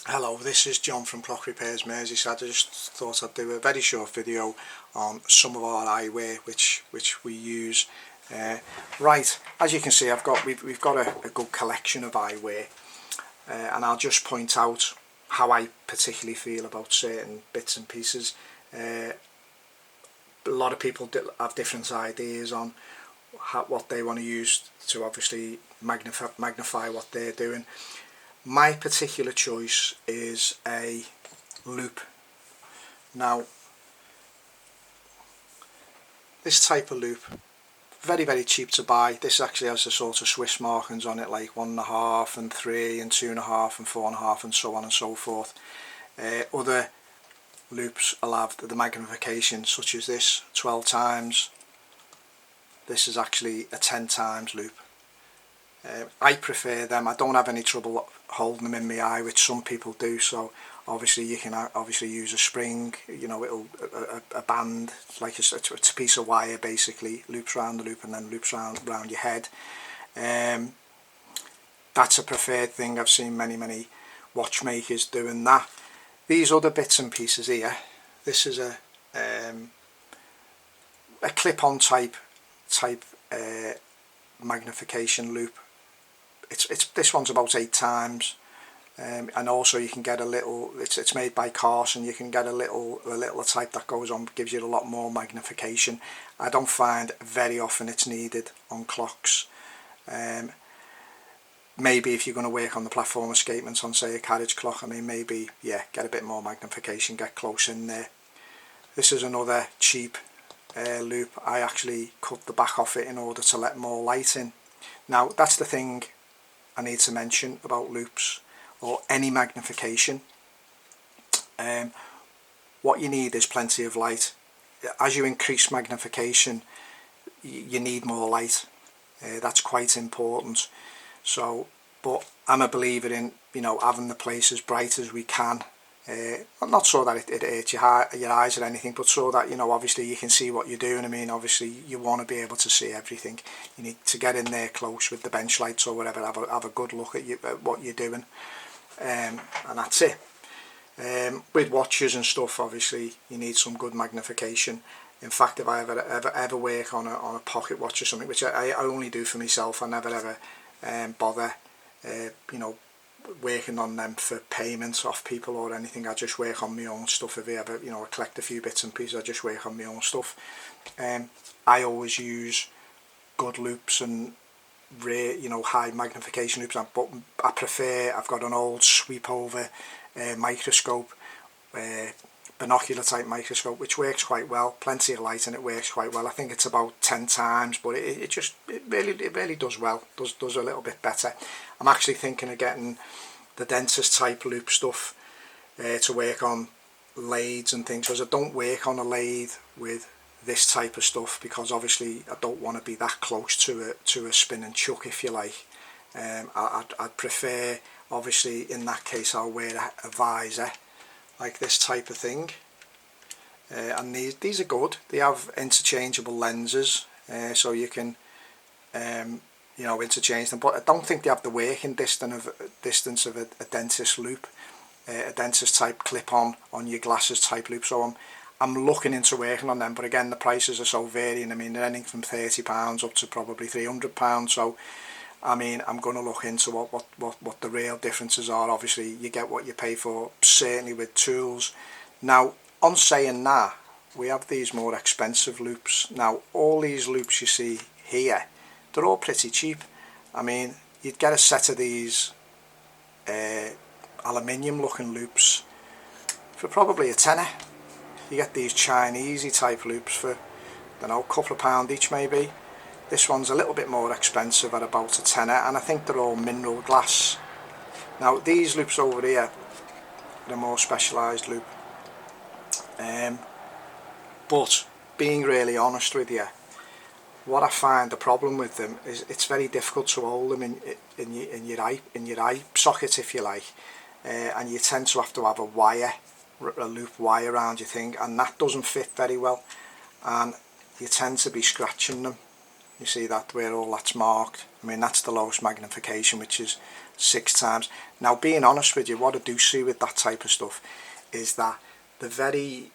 Hello, this is John from Clock Repairs Merseyside. I just thought I'd do a very short video on some of our eyewear which we use. Right, as you can see, we've got a good collection of eyewear, and I'll just point out how I particularly feel about certain bits and pieces. A lot of people have different ideas on what they want to use to obviously magnify what they're doing. My particular choice is a loop. Now, this type of loop, very cheap to buy. This actually has a sort of Swiss markings on it, like 1.5 and 3 and 2.5 and 4.5 and so on and so forth. Other loops will have the magnification, such as this 12 times. This is actually a 10 times loop. I prefer them. I don't have any trouble holding them in my eye, which some people do. So obviously you can obviously use a spring, you know, it'll a band, like it's a piece of wire basically, loops around the loop and then loops around your head. That's a preferred thing. I've seen many watchmakers doing that. These other bits and pieces here, this is a clip-on type magnification loop. This one's about 8 times, and also you can get a little. It's made by Carson. You can get a little type that goes on, gives you a lot more magnification. I don't find very often it's needed on clocks. Maybe if you're going to work on the platform escapements on, say, a carriage clock, I mean, maybe, yeah, get a bit more magnification, get close in there. This is another cheap loop. I actually cut the back off it in order to let more light in. Now, that's the thing I need to mention about loops or any magnification. What you need is plenty of light. As you increase magnification, you need more light. That's quite important. So, but I'm a believer in, you know, having the place as bright as we can. Not so that it hurts your eyes or anything, but so that, you know, obviously you can see what you're doing. I mean, obviously you want to be able to see everything. You need to get in there close with the bench lights or whatever, have a good look at what you're doing, and that's it. With watches and stuff, obviously you need some good magnification. In fact, if I ever work on a pocket watch or something, which I only do for myself, I never ever bother you know, working on them for payments off people or anything. I just work on my own stuff. If I ever, you know, I collect a few bits and pieces, I just work on my own stuff. I always use good loops and you know, high magnification loops, but I prefer, I've got an old sweep over microscope, binocular type microscope, which works quite well. Plenty of light and it works quite well. I think it's about 10 times, but it really does well, does a little bit better. I'm actually thinking of getting the dentist type loop stuff to work on lathes and things, because I don't work on a lathe with this type of stuff, because obviously I don't want to be that close to a spin and chuck, if you like. I'd prefer, obviously in that case I'll wear a visor like this type of thing, and these are good. They have interchangeable lenses, so you can you know, interchange them, but I don't think they have the working distance of a dentist loop, a dentist type clip-on your glasses type loop. So I'm looking into working on them, but again the prices are so varying. I mean, they're anything from £30 up to probably £300. So I mean, I'm going to look into what the real differences are. Obviously you get what you pay for, certainly with tools. Now, on saying that, we have these more expensive loops. Now, all these loops you see here, they're all pretty cheap. I mean, you'd get a set of these aluminium looking loops for probably a tenner. You get these Chinese type loops for, I don't know, a couple of £1 each maybe. This one's a little bit more expensive at about a tenner, and I think they're all mineral glass. Now these loops over here are a more specialised loop, but being really honest with you, what I find the problem with them is it's very difficult to hold them in your eye socket, if you like, and you tend to have a loop wire around your thing, and that doesn't fit very well, and you tend to be scratching them. You see that, where all that's marked. I mean, that's the lowest magnification, which is 6 times. Now, being honest with you, what I do see with that type of stuff is that the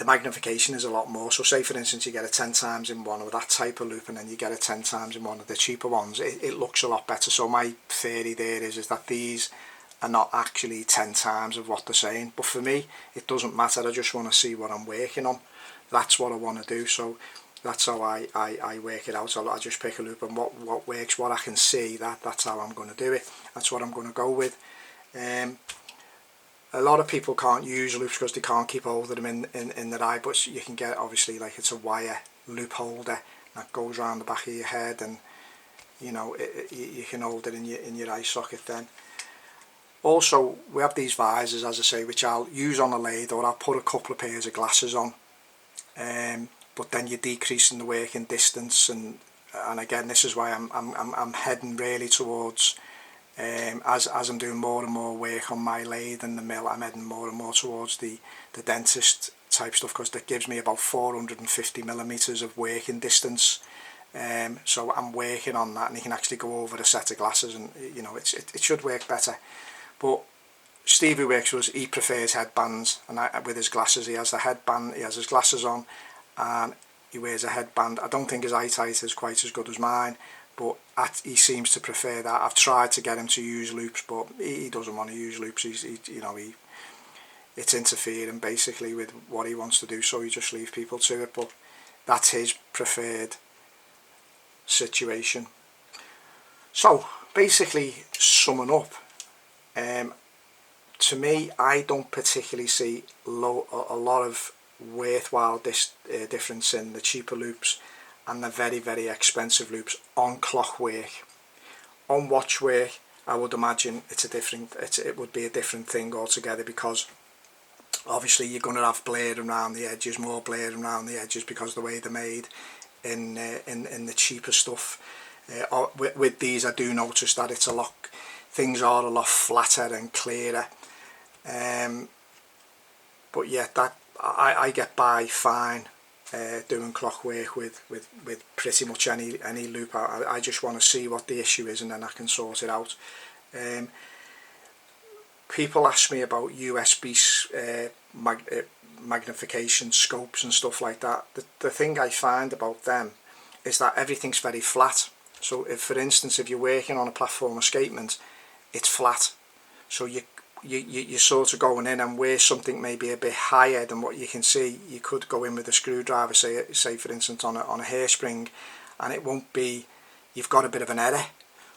magnification is a lot more. So say for instance you get it 10 times in one of that type of loop, and then you get it 10 times in one of the cheaper ones, it looks a lot better. So my theory there is that these are not actually 10 times of what they're saying, but for me it doesn't matter. I just want to see what I'm working on. That's what I want to do. So that's how I work it out. So I just pick a loop, and what works, what I can see, that's how I'm going to do it. That's what I'm going to go with. A lot of people can't use loops because they can't keep hold of them in their eye, but you can get, obviously, like it's a wire loop holder that goes around the back of your head, and you know, you can hold it in your eye socket then. Also, we have these visors, as I say, which I'll use on a lathe, or I'll put a couple of pairs of glasses on, but then you're decreasing the working distance, and again, this is why I'm heading really towards, as I'm doing more and more work on my lathe and the mill, I'm heading more and more towards the dentist type stuff, because that gives me about 450 millimeters of working distance. So I'm working on that, and you can actually go over a set of glasses, and you know, it should work better. But Steve, who works with us, he prefers headbands, and with his glasses, he has the headband, he has his glasses on, and he wears a headband. I don't think his eyesight is quite as good as mine, but he seems to prefer that. I've tried to get him to use loops, but he doesn't want to use loops. It's interfering basically with what he wants to do, so he just leaves people to it. But that's his preferred situation. So basically, summing up, to me, I don't particularly see a lot of worthwhile difference in the cheaper loops and the very, very expensive loops on clock work. On watch work, I would imagine it would be a different thing altogether, because obviously you're going to have blaring around the edges, more blaring around the edges, because of the way they're made in the cheaper stuff. With these, I do notice that things are a lot flatter and clearer. But yeah, that I get by fine doing clock work with pretty much any loop. I just want to see what the issue is, and then I can sort it out. People ask me about USB magnification scopes and stuff like that. The thing I find about them is that everything's very flat. So if, for instance, if you're working on a platform escapement, it's flat. So you're sort of going in, and where something may be a bit higher than what you can see, you could go in with a screwdriver, say for instance on a hairspring, and it won't be, you've got a bit of an error,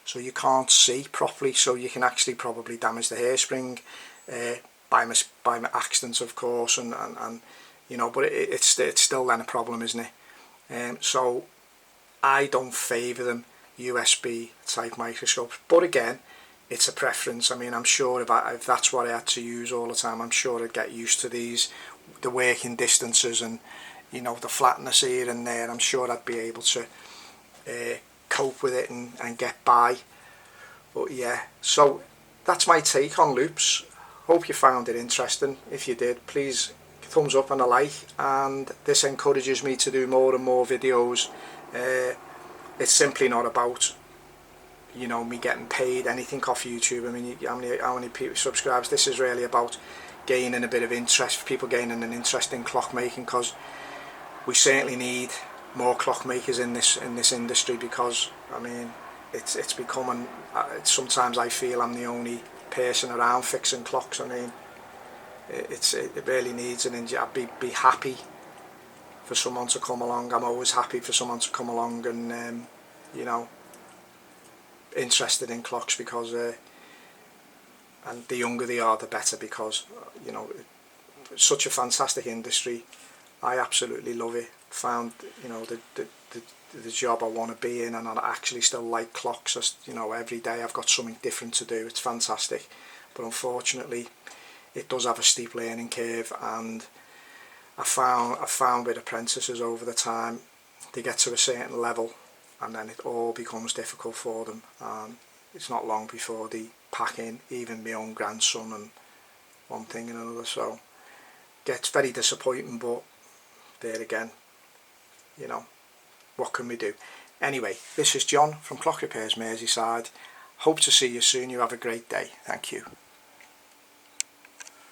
so you can't see properly, so you can actually probably damage the hairspring by accident, of course, and you know, but it's still then a problem, isn't it? So I don't favour them USB type microscopes, but again, it's a preference. I mean, I'm sure if that's what I had to use all the time, I'm sure I'd get used to the working distances, and you know, the flatness here and there. I'm sure I'd be able to cope with it and get by. But yeah, so that's my take on loops. Hope you found it interesting. If you did, please thumbs up and a like, and this encourages me to do more and more videos. It's simply not about, you know, me getting paid anything off YouTube. I mean, how many people subscribes? This is really about gaining a bit of interest, people gaining an interest in clockmaking, because we certainly need more clockmakers in this industry, because I mean, it's becoming, sometimes I feel I'm the only person around fixing clocks. I mean, it really needs an I'd be happy for someone to come along. I'm always happy for someone to come along and you know, interested in clocks, because and the younger they are, the better, because you know, it's such a fantastic industry. I absolutely love it. Found, you know, the job I want to be in, and I actually still like clocks. You know, every day I've got something different to do. It's fantastic, but unfortunately it does have a steep learning curve, and I found with apprentices over the time, they get to a certain level and then it all becomes difficult for them, and it's not long before they pack in even my own grandson and one thing and another. So it gets very disappointing, but there again, you know, what can we do? Anyway, this is John from Clock Repairs Merseyside, Hope to see you soon. You have a great day. Thank you.